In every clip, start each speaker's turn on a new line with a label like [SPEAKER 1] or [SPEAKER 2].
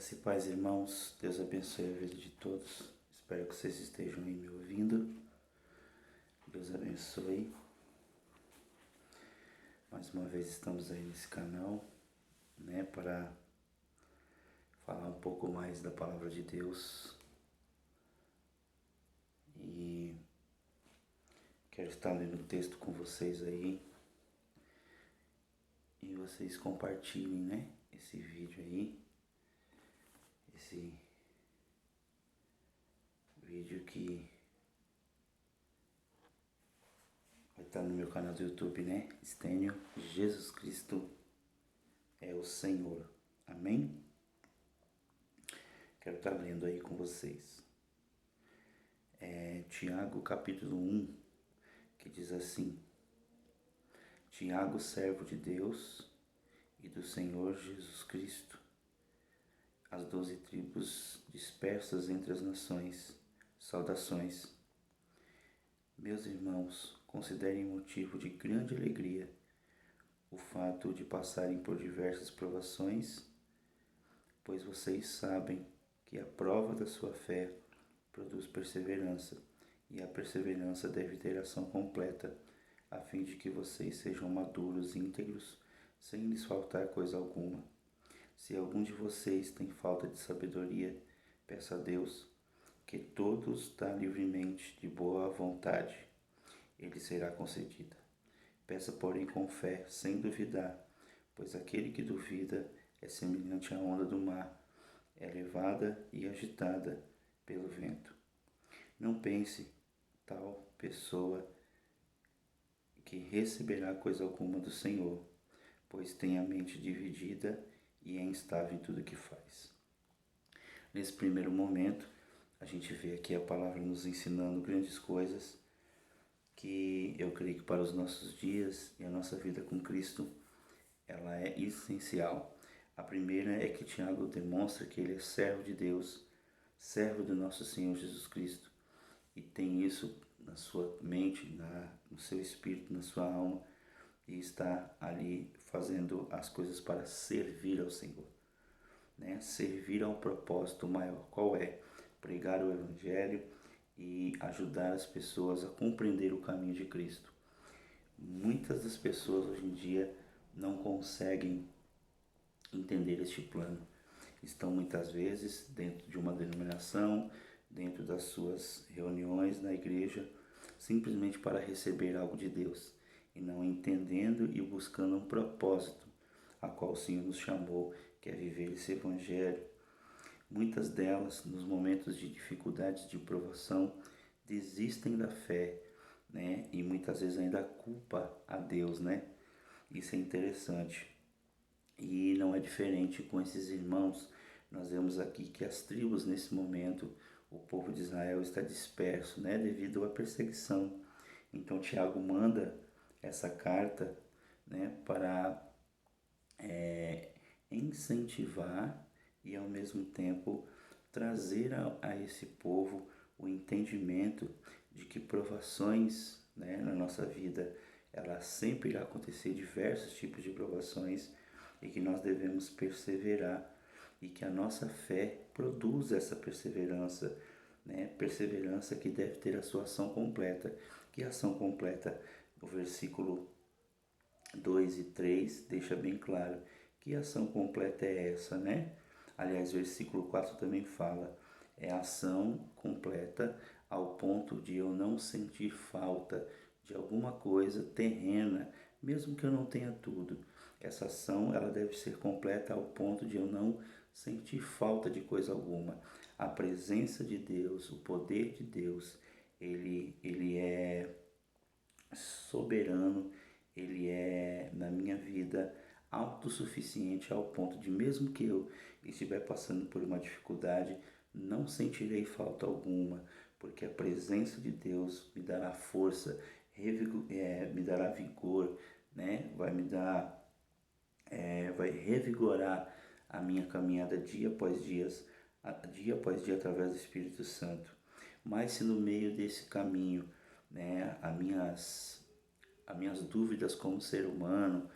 [SPEAKER 1] Graça e paz, irmãos. Deus abençoe a vida de todos. Espero que vocês estejam aí me ouvindo. Deus abençoe. Mais uma vez estamos aí nesse canal, para falar um pouco mais da palavra de Deus. E quero estar lendo o texto com vocês aí. E vocês compartilhem, esse vídeo aí. Esse vídeo que vai estar no meu canal do YouTube, Estênio, Jesus Cristo é o Senhor. Amém? Quero estar lendo aí com vocês. Tiago capítulo 1, que diz assim: Tiago, servo de Deus e do Senhor Jesus Cristo, as 12 tribos dispersas entre as nações, saudações. Meus irmãos, considerem motivo de grande alegria o fato de passarem por diversas provações, pois vocês sabem que a prova da sua fé produz perseverança, e a perseverança deve ter ação completa, a fim de que vocês sejam maduros e íntegros, sem lhes faltar coisa alguma. Se algum de vocês tem falta de sabedoria, peça a Deus, que todos dá livremente de boa vontade, ele será concedida. Peça, porém, com fé, sem duvidar, pois aquele que duvida é semelhante à onda do mar, é levada e agitada pelo vento. Não pense tal pessoa que receberá coisa alguma do Senhor, pois tem a mente dividida e é instável em tudo que faz. Nesse primeiro momento, a gente vê aqui a palavra nos ensinando grandes coisas que eu creio que para os nossos dias e a nossa vida com Cristo, ela é essencial. A primeira é que Tiago demonstra que ele é servo de Deus, servo do nosso Senhor Jesus Cristo, e tem isso na sua mente, no seu espírito, na sua alma, e está ali fazendo as coisas para servir ao Senhor, servir a um propósito maior. Qual é? Pregar o Evangelho e ajudar as pessoas a compreender o caminho de Cristo. Muitas das pessoas hoje em dia não conseguem entender este plano. Estão muitas vezes dentro de uma denominação, dentro das suas reuniões na igreja, simplesmente para receber algo de Deus, e não entendendo e buscando um propósito a qual o Senhor nos chamou, que é viver esse Evangelho. Muitas delas, nos momentos de dificuldades, de provação, desistem da fé, e muitas vezes ainda culpa a Deus, Isso é interessante. E não é diferente com esses irmãos. Nós vemos aqui que as tribos nesse momento, o povo de Israel está disperso, devido à perseguição. Então Tiago manda essa carta, para incentivar e ao mesmo tempo trazer a esse povo o entendimento de que provações, na nossa vida, ela sempre irá acontecer, diversos tipos de provações, e que nós devemos perseverar, e que a nossa fé produz essa perseverança, perseverança que deve ter a sua ação completa. Que ação completa? O versículo 2 e 3 deixa bem claro que ação completa é essa, Aliás, o versículo 4 também fala, é ação completa ao ponto de eu não sentir falta de alguma coisa terrena, mesmo que eu não tenha tudo. Essa ação, ela deve ser completa ao ponto de eu não sentir falta de coisa alguma. A presença de Deus, o poder de Deus, ele é soberano, ele é, na minha vida, autossuficiente ao ponto de, mesmo que eu estiver passando por uma dificuldade, não sentirei falta alguma, porque a presença de Deus me dará força, me dará vigor, vai revigorar a minha caminhada dia após dia através do Espírito Santo. Mas se no meio desse caminho, as minhas dúvidas como ser humano,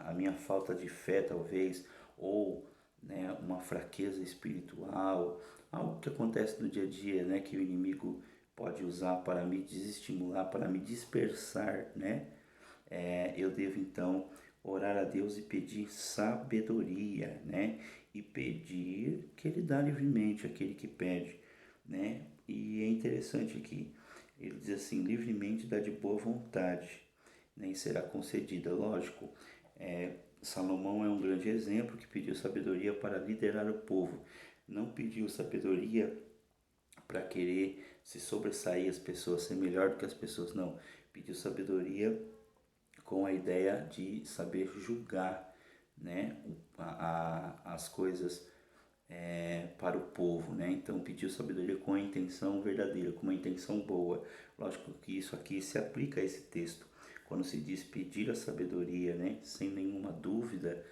[SPEAKER 1] a minha falta de fé talvez, ou né, uma fraqueza espiritual, algo que acontece no dia a dia, né, que o inimigo pode usar para me desestimular, para me dispersar, né? Eu devo então orar a Deus e pedir sabedoria, né? E pedir que Ele dá livremente àquele que pede, né? E é interessante aqui, ele diz assim, livremente dá de boa vontade, né? E será concedida, lógico. Salomão é um grande exemplo que pediu sabedoria para liderar o povo. Não pediu sabedoria para querer se sobressair as pessoas, ser melhor do que as pessoas, não. Pediu sabedoria com a ideia de saber julgar, né, as coisas para o povo, né? Então pediu sabedoria com a intenção verdadeira, com uma intenção boa. Lógico que isso aqui se aplica a esse texto. Quando se diz pedir a sabedoria, né, sem nenhuma dúvida,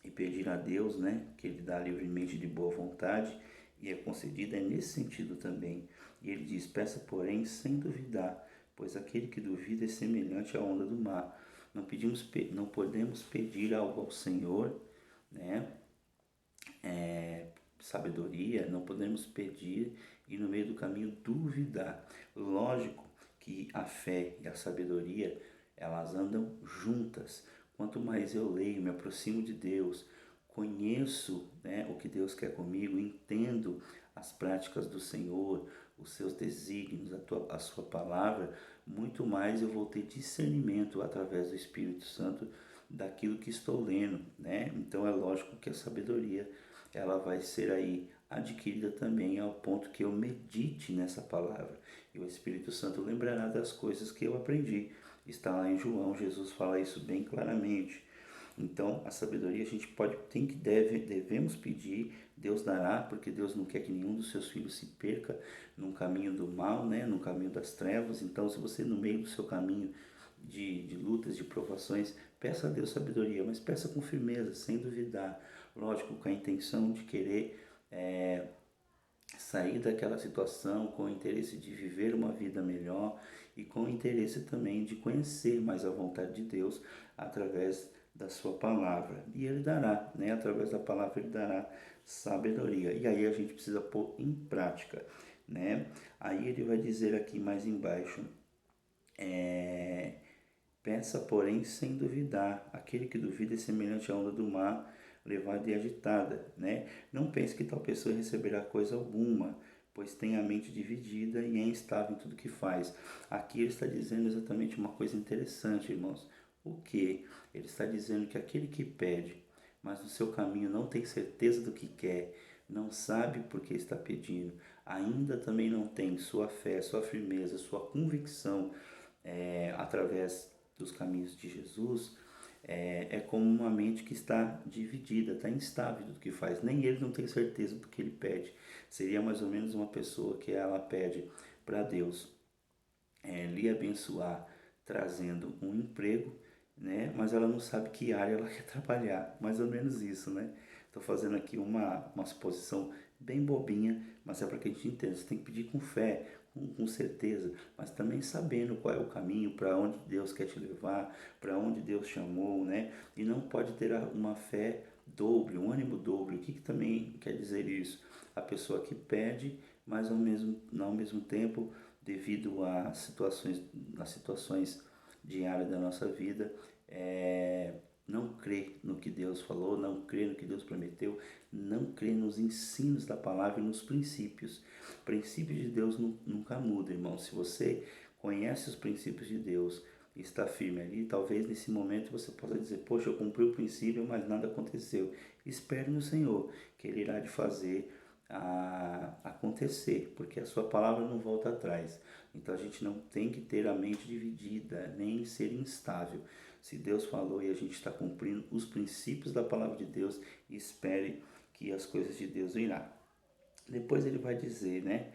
[SPEAKER 1] e pedir a Deus, né, que Ele dá livremente de boa vontade e é concedida, é nesse sentido também. E ele diz, peça porém sem duvidar, pois aquele que duvida é semelhante à onda do mar. Não podemos pedir algo ao Senhor, né, sabedoria, não podemos pedir e no meio do caminho duvidar. Lógico que a fé e a sabedoria, elas andam juntas. Quanto mais eu leio, me aproximo de Deus, conheço, né, o que Deus quer comigo, entendo as práticas do Senhor, os seus desígnios, a sua palavra, muito mais eu vou ter discernimento através do Espírito Santo daquilo que estou lendo, né? Então é lógico que a sabedoria ela vai ser aí adquirida também ao ponto que eu medite nessa palavra. E o Espírito Santo lembrará das coisas que eu aprendi. Está lá em João, Jesus fala isso bem claramente. Então, a sabedoria a gente devemos pedir, Deus dará, porque Deus não quer que nenhum dos seus filhos se perca num caminho do mal, né, num caminho das trevas. Então, se você no meio do seu caminho de lutas, de provações, peça a Deus sabedoria, mas peça com firmeza, sem duvidar. Lógico, com a intenção de querer sair daquela situação, com o interesse de viver uma vida melhor e com o interesse também de conhecer mais a vontade de Deus através da sua palavra. E Ele dará, né? Através da palavra Ele dará sabedoria. E aí a gente precisa pôr em prática, né? Aí Ele vai dizer aqui mais embaixo, peça, porém, sem duvidar. Aquele que duvida é semelhante à onda do mar, levada e agitada, né? Não pense que tal pessoa receberá coisa alguma, pois tem a mente dividida e é instável em tudo que faz. Aqui ele está dizendo exatamente uma coisa interessante, irmãos. O que? Ele está dizendo que aquele que pede, mas no seu caminho não tem certeza do que quer, não sabe por que está pedindo, ainda também não tem sua fé, sua firmeza, sua convicção através dos caminhos de Jesus, é como uma mente que está dividida, está instável do que faz. Nem ele não tem certeza do que ele pede. Seria mais ou menos uma pessoa que ela pede para Deus lhe abençoar trazendo um emprego, né? Mas ela não sabe que área ela quer trabalhar. Mais ou menos isso, né? Estou fazendo aqui uma suposição bem bobinha, mas é para que a gente entenda. Você tem que pedir com fé, com certeza, mas também sabendo qual é o caminho, para onde Deus quer te levar, para onde Deus chamou, né? E não pode ter uma fé dobre, um ânimo dobre. O que também quer dizer isso? A pessoa que pede, mas ao mesmo tempo, devido às situações diárias da nossa vida, não crê no que Deus falou, não crê no que Deus prometeu, não crê nos ensinos da palavra e nos princípios. Princípios de Deus nunca muda, irmão. Se você conhece os princípios de Deus e está firme ali, talvez nesse momento você possa dizer, poxa, eu cumpri o princípio, mas nada aconteceu. Espere no Senhor, que Ele irá de fazer acontecer, porque a sua palavra não volta atrás. Então a gente não tem que ter a mente dividida, nem ser instável. Se Deus falou e a gente está cumprindo os princípios da palavra de Deus, espere que as coisas de Deus virão. Depois ele vai dizer, né?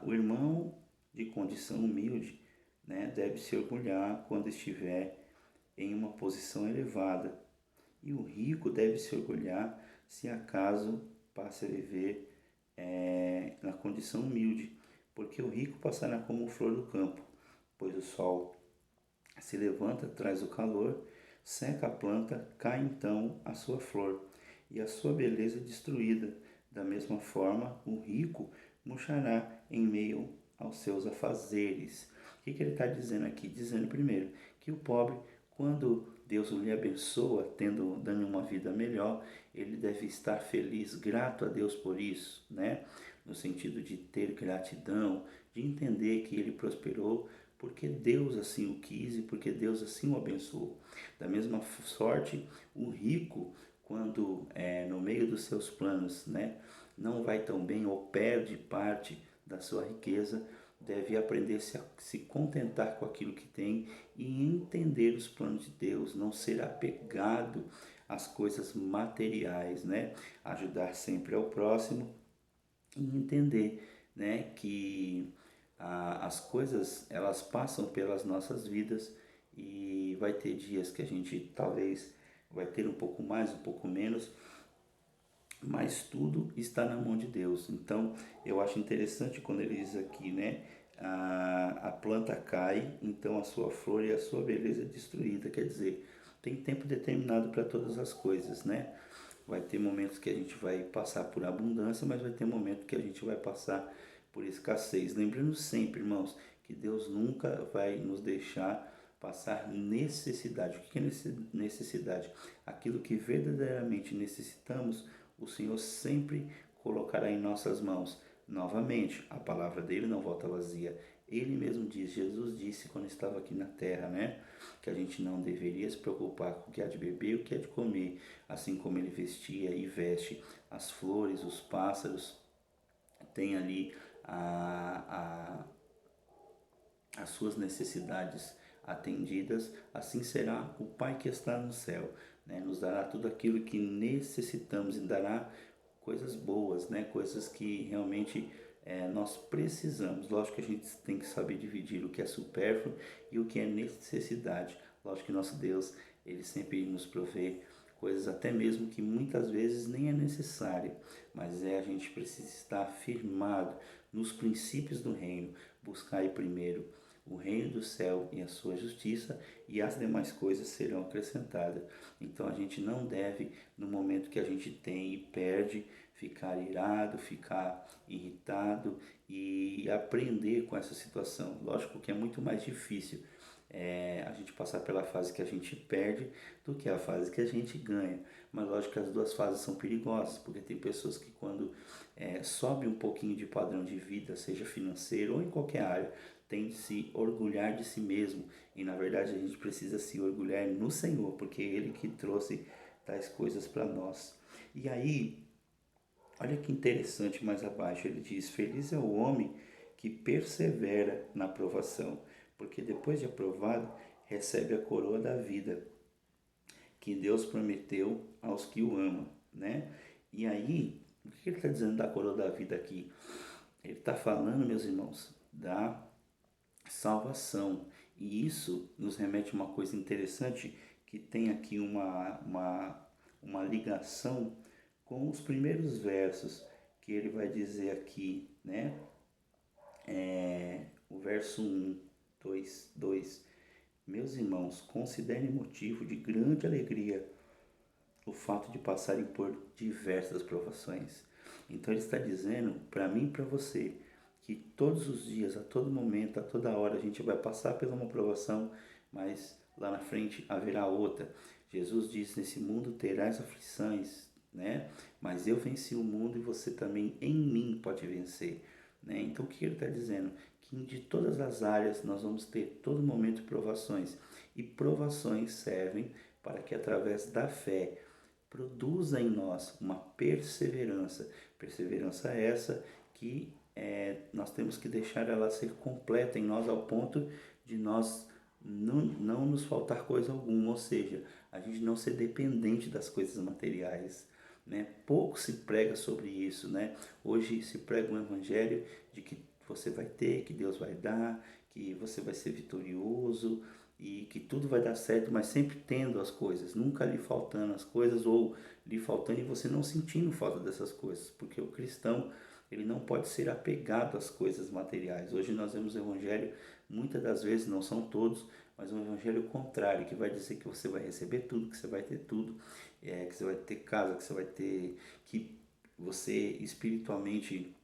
[SPEAKER 1] O irmão de condição humilde, né, deve se orgulhar quando estiver em uma posição elevada. E o rico deve se orgulhar se acaso passe a viver na condição humilde, porque o rico passará como flor do campo, pois o sol se levanta, traz o calor, Seca a planta, cai então a sua flor, e a sua beleza é destruída. Da mesma forma, o rico murchará em meio aos seus afazeres. O que ele está dizendo aqui? Dizendo primeiro que o pobre, quando Deus lhe abençoa, dando uma vida melhor, ele deve estar feliz, grato a Deus por isso, né? No sentido de ter gratidão, de entender que ele prosperou porque Deus assim o quis e porque Deus assim o abençoou. Da mesma sorte, o rico, quando no meio dos seus planos, né, não vai tão bem ou perde parte da sua riqueza, deve aprender a se contentar com aquilo que tem e entender os planos de Deus, não ser apegado às coisas materiais, né? Ajudar sempre ao próximo e entender, né, que as coisas elas passam pelas nossas vidas e vai ter dias que a gente talvez vai ter um pouco mais, um pouco menos, mas tudo está na mão de Deus. Então eu acho interessante quando ele diz aqui, né, a planta cai, então a sua flor e a sua beleza é destruída. Quer dizer, tem tempo determinado para todas as coisas, né? Vai ter momentos que a gente vai passar por abundância, mas vai ter momentos que a gente vai passar por escassez. Lembrando sempre, irmãos, que Deus nunca vai nos deixar passar necessidade. O que é necessidade? Aquilo que verdadeiramente necessitamos, o Senhor sempre colocará em nossas mãos. Novamente, a palavra dele não volta vazia. Ele mesmo diz, Jesus disse quando estava aqui na terra, né? Que a gente não deveria se preocupar com o que há de beber e o que há de comer, assim como ele vestia e veste as flores, os pássaros, tem ali as suas necessidades atendidas, assim será o Pai que está no céu, né? Nos dará tudo aquilo que necessitamos e dará coisas boas, né? Coisas que realmente nós precisamos. Lógico que a gente tem que saber dividir o que é supérfluo e o que é necessidade. Lógico que nosso Deus, ele sempre nos provê coisas até mesmo que muitas vezes nem é necessária, mas a gente precisa estar firmado nos princípios do reino, buscar aí primeiro o reino do céu e a sua justiça, e as demais coisas serão acrescentadas. Então a gente não deve, no momento que a gente tem e perde, ficar irado, ficar irritado e aprender com essa situação. Lógico que é muito mais difícil a gente passar pela fase que a gente perde do que a fase que a gente ganha. Mas lógico que as duas fases são perigosas, porque tem pessoas que quando sobe um pouquinho de padrão de vida, seja financeiro ou em qualquer área, tem de se orgulhar de si mesmo. E na verdade a gente precisa se orgulhar no Senhor, porque é Ele que trouxe tais coisas para nós. E aí, olha que interessante mais abaixo, ele diz, feliz é o homem que persevera na provação, porque depois de aprovado, recebe a coroa da vida, que Deus prometeu aos que o amam, né? E aí, o que ele está dizendo da coroa da vida aqui? Ele está falando, meus irmãos, da salvação. E isso nos remete a uma coisa interessante, que tem aqui uma ligação com os primeiros versos, que ele vai dizer aqui, né? O verso 1, 2. Meus irmãos, considerem motivo de grande alegria o fato de passarem por diversas provações. Então ele está dizendo para mim e para você que todos os dias, a todo momento, a toda hora a gente vai passar por uma provação, mas lá na frente haverá outra. Jesus disse, nesse mundo terás aflições, né? Mas eu venci o mundo e você também em mim pode vencer, né? Então o que ele está dizendo? Que de todas as áreas nós vamos ter todo momento provações, e provações servem para que através da fé produza em nós uma perseverança. Perseverança essa que nós temos que deixar ela ser completa em nós ao ponto de nós não nos faltar coisa alguma, ou seja, a gente não ser dependente das coisas materiais, né? Pouco se prega sobre isso, né? Hoje se prega um evangelho de que você vai ter, que Deus vai dar, que você vai ser vitorioso e que tudo vai dar certo, mas sempre tendo as coisas, nunca lhe faltando as coisas ou lhe faltando e você não sentindo falta dessas coisas, porque o cristão ele não pode ser apegado às coisas materiais. Hoje nós vemos o evangelho, muitas das vezes, não são todos, mas um evangelho contrário, que vai dizer que você vai receber tudo, que você vai ter tudo, que você vai ter casa, que você vai ter, que você espiritualmente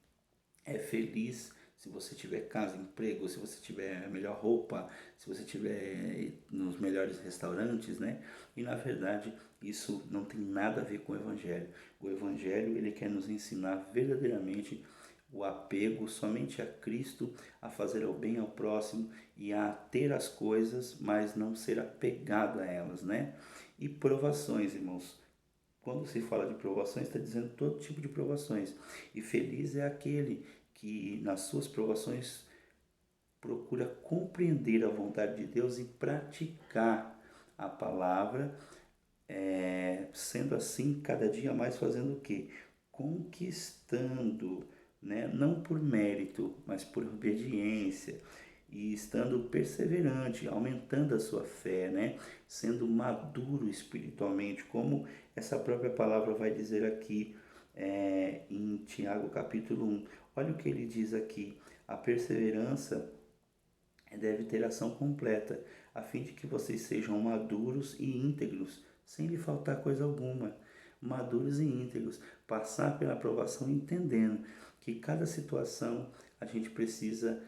[SPEAKER 1] é feliz se você tiver casa, emprego, se você tiver a melhor roupa, se você tiver nos melhores restaurantes, né? E na verdade isso não tem nada a ver com o Evangelho. O Evangelho ele quer nos ensinar verdadeiramente o apego somente a Cristo, a fazer o bem ao próximo e a ter as coisas, mas não ser apegado a elas, né? E provações, irmãos. Quando se fala de provações, está dizendo todo tipo de provações. E feliz é aquele que nas suas provações procura compreender a vontade de Deus e praticar a palavra, sendo assim cada dia mais fazendo o quê? Conquistando, né? Não por mérito, mas por obediência e estando perseverante, aumentando a sua fé, né? Sendo maduro espiritualmente, como essa própria palavra vai dizer aqui em Tiago capítulo 1. Olha o que ele diz aqui: a perseverança deve ter ação completa, a fim de que vocês sejam maduros e íntegros, sem lhe faltar coisa alguma. Maduros e íntegros, passar pela aprovação entendendo que cada situação a gente precisa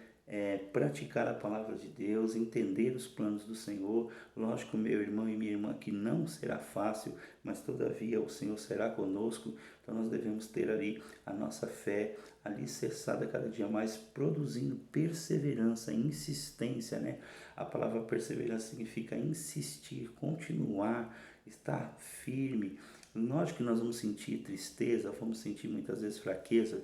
[SPEAKER 1] praticar a palavra de Deus, entender os planos do Senhor. Lógico, meu irmão e minha irmã, que não será fácil, mas todavia o Senhor será conosco. Então nós devemos ter ali a nossa fé alicerçada cada dia mais, produzindo perseverança, insistência, né? A palavra perseverança significa insistir, continuar, estar firme. Lógico que nós vamos sentir tristeza, vamos sentir muitas vezes fraqueza,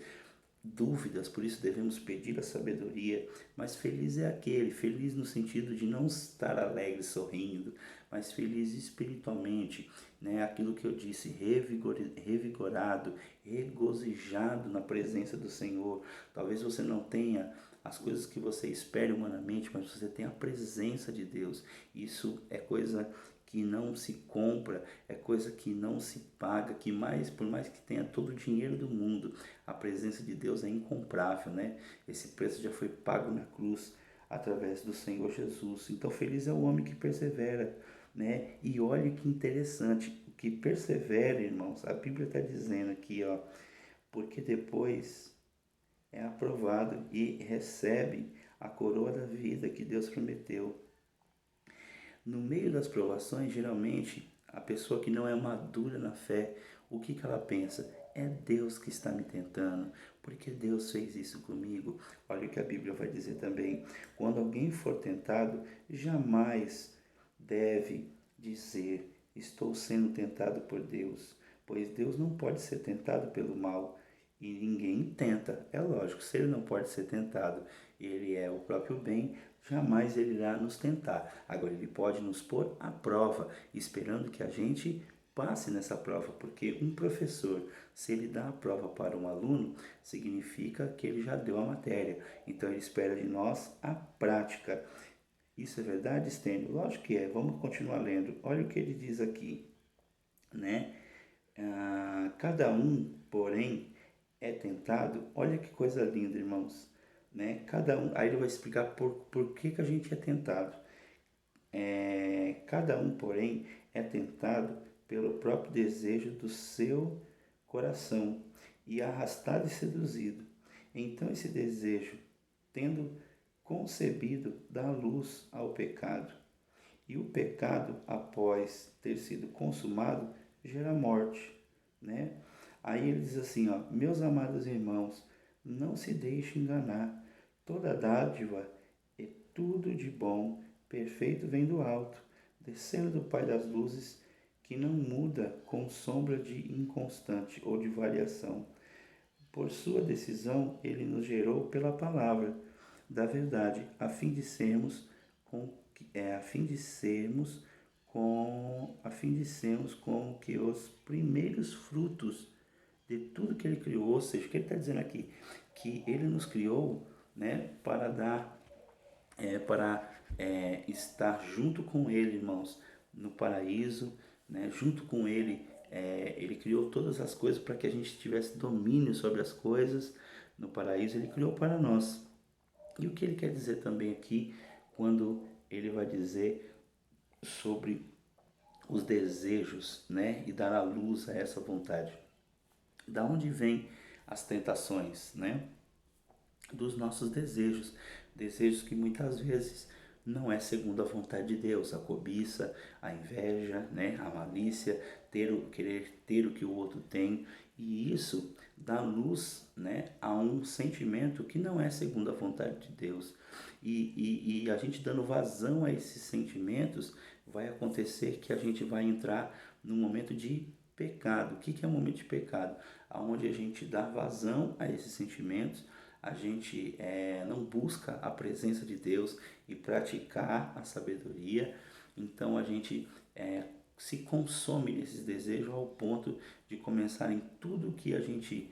[SPEAKER 1] dúvidas, por isso devemos pedir a sabedoria, mas feliz é aquele, feliz no sentido de não estar alegre, sorrindo, mas feliz espiritualmente, né? Aquilo que eu disse, revigorado, regozijado na presença do Senhor. Talvez você não tenha as coisas que você espera humanamente, mas você tem a presença de Deus. Isso é coisa que não se compra, é coisa que não se paga, que mais, por mais que tenha todo o dinheiro do mundo, a presença de Deus é incomprável, né? Esse preço já foi pago na cruz através do Senhor Jesus. Então feliz é o homem que persevera, né? E olha que interessante, o que persevera, irmãos, a Bíblia está dizendo aqui, ó, porque depois é aprovado e recebe a coroa da vida que Deus prometeu. No meio das provações, geralmente, a pessoa que não é madura na fé, o que ela pensa? É Deus que está me tentando, porque Deus fez isso comigo. Olha o que a Bíblia vai dizer também. Quando alguém for tentado, jamais deve dizer, estou sendo tentado por Deus, pois Deus não pode ser tentado pelo mal. E ninguém tenta, é lógico, se ele não pode ser tentado, ele é o próprio bem, jamais ele irá nos tentar. Agora, ele pode nos pôr à prova, esperando que a gente passe nessa prova, porque um professor, se ele dá a prova para um aluno, significa que ele já deu a matéria. Então, ele espera de nós a prática. Isso é verdade, Stênio? Lógico que é. Vamos continuar lendo. Olha o que ele diz aqui, né? Cada um, porém, é tentado. Olha que coisa linda, irmãos, né? Cada um, aí ele vai explicar por que a gente é tentado. Cada um, porém, é tentado pelo próprio desejo do seu coração e arrastado e seduzido. Então esse desejo, tendo concebido, dá luz ao pecado. E o pecado, após ter sido consumado, gera morte, né? Aí ele diz assim, ó, meus amados irmãos, não se deixe enganar. Toda dádiva e tudo de bom, perfeito vem do alto, descendo do Pai das luzes, que não muda com sombra de inconstante ou de variação. Por sua decisão, ele nos gerou pela palavra da verdade, a fim de sermos como que os primeiros frutos de tudo que ele criou. Ou seja, o que ele está dizendo aqui? Que ele nos criou, né, para dar, estar junto com ele, irmãos, no paraíso, né, junto com ele. Ele criou todas as coisas para que a gente tivesse domínio sobre as coisas. No paraíso ele criou para nós. E o que ele quer dizer também aqui, quando ele vai dizer sobre os desejos, né? E dar à luz a essa vontade. Da onde vêm as tentações, né? Dos nossos desejos. Desejos que muitas vezes não é segundo a vontade de Deus. A cobiça, a inveja, né? A malícia, querer ter o que o outro tem. E isso dá luz, né, a um sentimento que não é segundo a vontade de Deus. E a gente dando vazão a esses sentimentos, vai acontecer que a gente vai entrar num momento de pecado. O que é um momento de pecado? Onde a gente dá vazão a esses sentimentos, a gente não busca a presença de Deus e praticar a sabedoria, então a gente se consome nesses desejos ao ponto de começar em tudo que a gente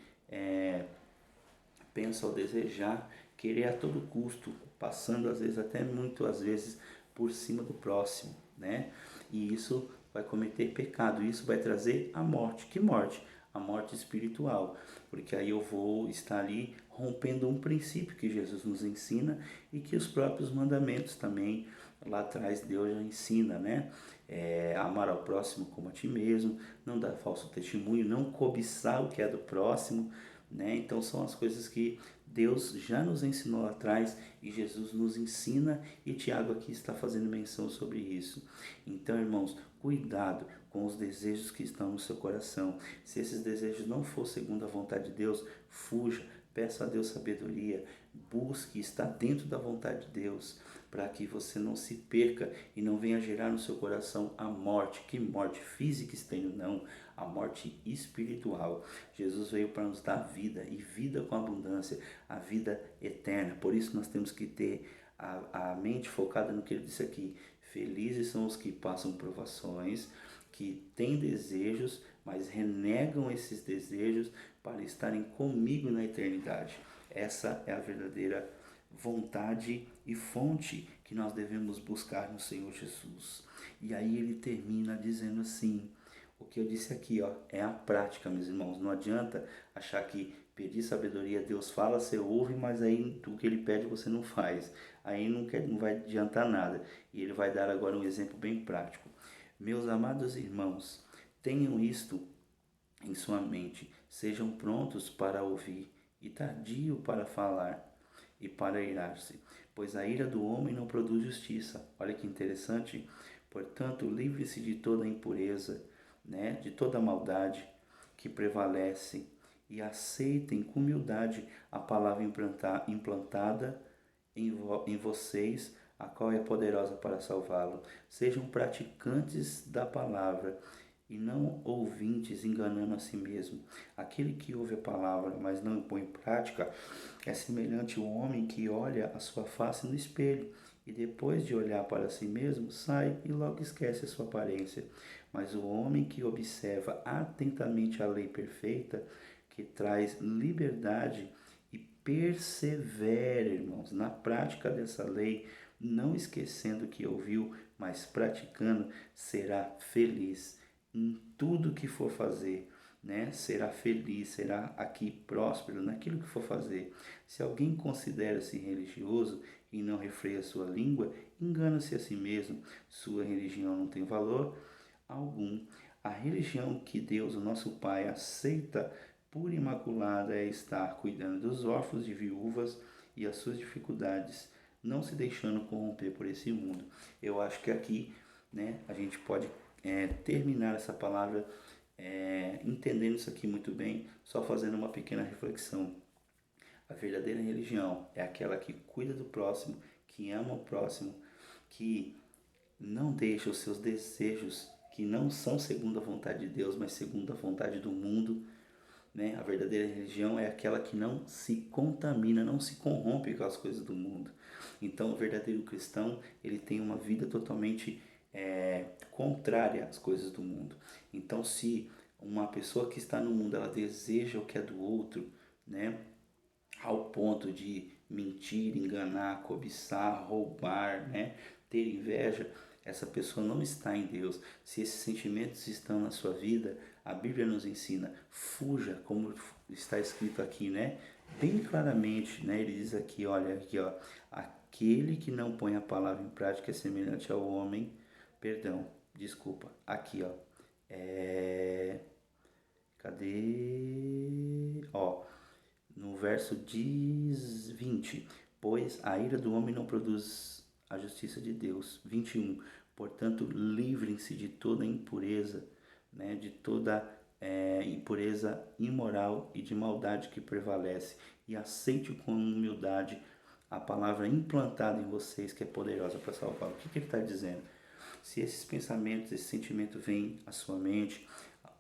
[SPEAKER 1] pensa ao desejar, querer a todo custo, passando às vezes até muitas vezes por cima do próximo, né? E isso vai cometer pecado, isso vai trazer a morte. Que morte? A morte espiritual, porque aí eu vou estar ali rompendo um princípio que Jesus nos ensina e que os próprios mandamentos também lá atrás Deus já ensina, né? Amar ao próximo como a ti mesmo, não dar falso testemunho, não cobiçar o que é do próximo, né? Então são as coisas que Deus já nos ensinou lá atrás e Jesus nos ensina, e Tiago aqui está fazendo menção sobre isso. Então, irmãos, cuidado com os desejos que estão no seu coração. Se esses desejos não for segundo a vontade de Deus, fuja, peça a Deus sabedoria, busque estar dentro da vontade de Deus, para que você não se perca e não venha gerar no seu coração a morte. Que morte física tenho? Não, a morte espiritual. Jesus veio para nos dar vida, e vida com abundância, a vida eterna. Por isso nós temos que ter a mente focada no que ele disse aqui. Felizes são os que passam provações, que têm desejos, mas renegam esses desejos para estarem comigo na eternidade. Essa é a verdadeira vontade e fonte que nós devemos buscar no Senhor Jesus. E aí ele termina dizendo assim: o que eu disse aqui, ó, é a prática, meus irmãos. Não adianta achar que pedir sabedoria, Deus fala, você ouve, mas aí o que ele pede você não faz. Aí não vai adiantar nada. E ele vai dar agora um exemplo bem prático. Meus amados irmãos, tenham isto em sua mente. Sejam prontos para ouvir e tardio para falar e para irar-se, pois a ira do homem não produz justiça. Olha que interessante. Portanto, livre-se de toda impureza, né, de toda maldade que prevalece, e aceitem com humildade a palavra implantada em vocês, a qual é poderosa para salvá-lo. Sejam praticantes da palavra e não ouvintes, enganando a si mesmo. Aquele que ouve a palavra, mas não põe em prática, é semelhante ao homem que olha a sua face no espelho e depois de olhar para si mesmo, sai e logo esquece a sua aparência. Mas o homem que observa atentamente a lei perfeita, que traz liberdade, e persevera, irmãos, na prática dessa lei, não esquecendo o que ouviu, mas praticando, será feliz em tudo que for fazer, né? Será feliz, será aqui próspero naquilo que for fazer. Se alguém considera-se religioso e não refreia sua língua, engana-se a si mesmo. Sua religião não tem valor algum. A religião que Deus, o nosso Pai, aceita por imaculada é estar cuidando dos órfãos e viúvas e as suas dificuldades, não se deixando corromper por esse mundo. Eu acho que aqui, né, a gente pode terminar essa palavra entendendo isso aqui muito bem, só fazendo uma pequena reflexão. A verdadeira religião é aquela que cuida do próximo, que ama o próximo, que não deixa os seus desejos, que não são segundo a vontade de Deus, mas segundo a vontade do mundo, né? A verdadeira religião é aquela que não se contamina, não se corrompe com as coisas do mundo. Então, o verdadeiro cristão, ele tem uma vida totalmente contrária às coisas do mundo. Então, se uma pessoa que está no mundo, ela deseja o que é do outro, né, ao ponto de mentir, enganar, cobiçar, roubar, né, ter inveja, essa pessoa não está em Deus. Se esses sentimentos estão na sua vida, a Bíblia nos ensina, fuja, como está escrito aqui, né, bem claramente, né, ele diz aqui, olha, aqui, ó, Aquele que não põe a palavra em prática é semelhante ao homem, aqui ó, cadê? Ó, no verso 20, pois a ira do homem não produz a justiça de Deus. 21, portanto, livrem-se de toda impureza, né, de toda impureza imoral e de maldade que prevalece, e aceite com humildade a palavra implantada em vocês, que é poderosa para salvar. O que ele está dizendo? Se esses pensamentos, esse sentimento vem à sua mente,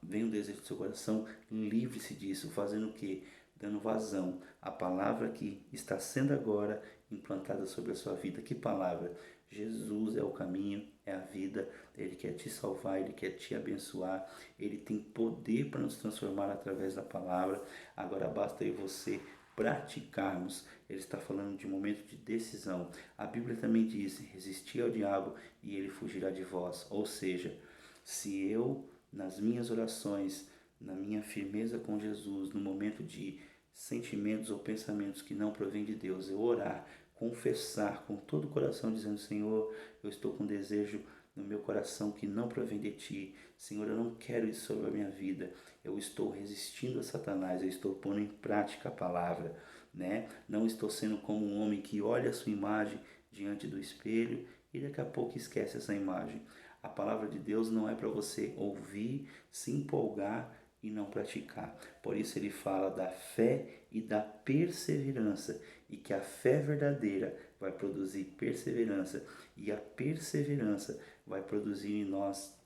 [SPEAKER 1] vem o desejo do seu coração, livre-se disso, fazendo o quê? Dando vazão à palavra que está sendo agora implantada sobre a sua vida. Que palavra? Jesus é o caminho, é a vida, Ele quer te salvar, Ele quer te abençoar, Ele tem poder para nos transformar através da palavra. Agora basta eu e você praticarmos. Ele está falando de um momento de decisão. A Bíblia também diz, resisti ao diabo e ele fugirá de vós. Ou seja, se eu, nas minhas orações, na minha firmeza com Jesus, no momento de sentimentos ou pensamentos que não provêm de Deus, eu orar, confessar com todo o coração, dizendo, Senhor, eu estou com desejo no meu coração que não provém de Ti. Senhor, eu não quero isso sobre a minha vida. Eu estou resistindo a Satanás, eu estou pondo em prática a palavra, né? Não estou sendo como um homem que olha a sua imagem diante do espelho e daqui a pouco esquece essa imagem. A palavra de Deus não é para você ouvir, se empolgar e não praticar. Por isso ele fala da fé e da perseverança, e que a fé verdadeira vai produzir perseverança, e a perseverança vai produzir em nós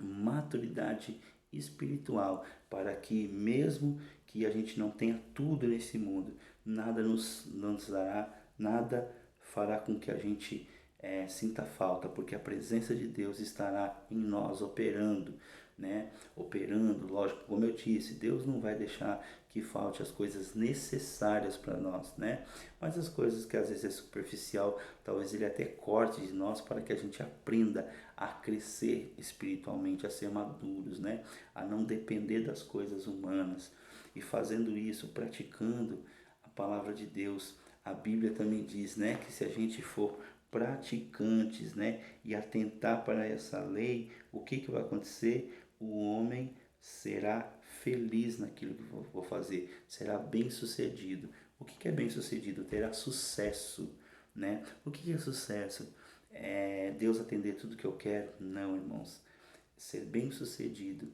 [SPEAKER 1] maturidade espiritual, para que mesmo que a gente não tenha tudo nesse mundo, nada nos dará, nada fará com que a gente sinta falta, porque a presença de Deus estará em nós operando, né? Operando, lógico, como eu disse, Deus não vai deixar que falte as coisas necessárias para nós, né? Mas as coisas que às vezes é superficial, talvez Ele até corte de nós para que a gente aprenda a crescer espiritualmente, a ser maduros, né? A não depender das coisas humanas. E fazendo isso, praticando a palavra de Deus, a Bíblia também diz, né, que se a gente for praticantes, né, e atentar para essa lei, o que vai acontecer? O homem será feliz naquilo que vou fazer, será bem sucedido. O que é bem sucedido? Terá sucesso, né? O que é sucesso? É Deus atender tudo que eu quero? Não, irmãos. Ser bem sucedido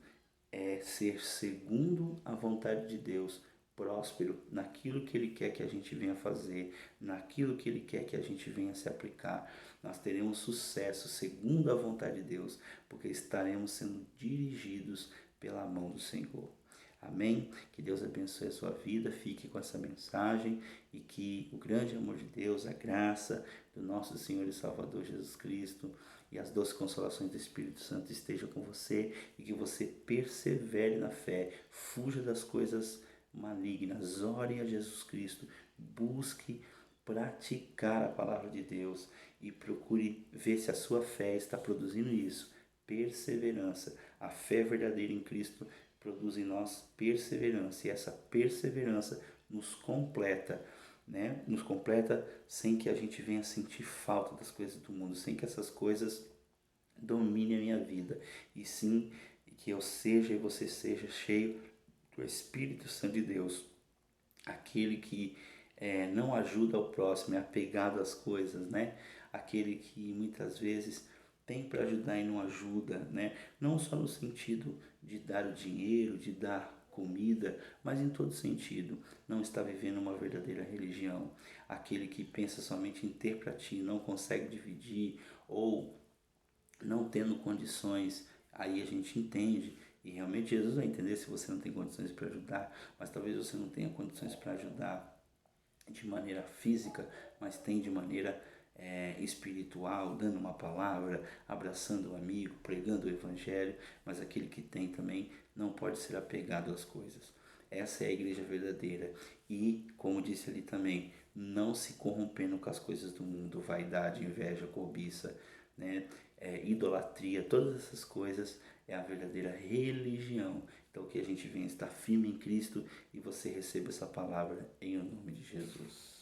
[SPEAKER 1] é ser segundo a vontade de Deus, próspero naquilo que Ele quer que a gente venha fazer, naquilo que Ele quer que a gente venha se aplicar. Nós teremos sucesso segundo a vontade de Deus, porque estaremos sendo dirigidos pela mão do Senhor. Amém? Que Deus abençoe a sua vida, fique com essa mensagem e que o grande amor de Deus, a graça do nosso Senhor e Salvador Jesus Cristo e as doces consolações do Espírito Santo estejam com você e que você persevere na fé, fuja das coisas malignas, ore a Jesus Cristo, busque praticar a palavra de Deus e procure ver se a sua fé está produzindo isso, perseverança. A fé verdadeira em Cristo produz em nós perseverança, e essa perseverança nos completa, né? Nos completa sem que a gente venha sentir falta das coisas do mundo, sem que essas coisas dominem a minha vida, e sim que eu seja e você seja cheio do Espírito Santo de Deus, aquele que não ajuda o próximo, é apegado às coisas, né? Aquele que muitas vezes tem para ajudar e não ajuda, né? Não só no sentido de dar o dinheiro, de dar comida, mas em todo sentido. Não está vivendo uma verdadeira religião. Aquele que pensa somente em ter para ti, não consegue dividir, ou não tendo condições, aí a gente entende. E realmente Jesus vai entender se você não tem condições para ajudar, mas talvez você não tenha condições para ajudar de maneira física, mas tem de maneira espiritual, dando uma palavra, abraçando o amigo, pregando o evangelho, mas aquele que tem também não pode ser apegado às coisas. Essa é a igreja verdadeira. E, como disse ali também, não se corrompendo com as coisas do mundo, vaidade, inveja, cobiça, né? Idolatria, todas essas coisas é a verdadeira religião. Então que a gente venha estar firme em Cristo e você receba essa palavra em nome de Jesus.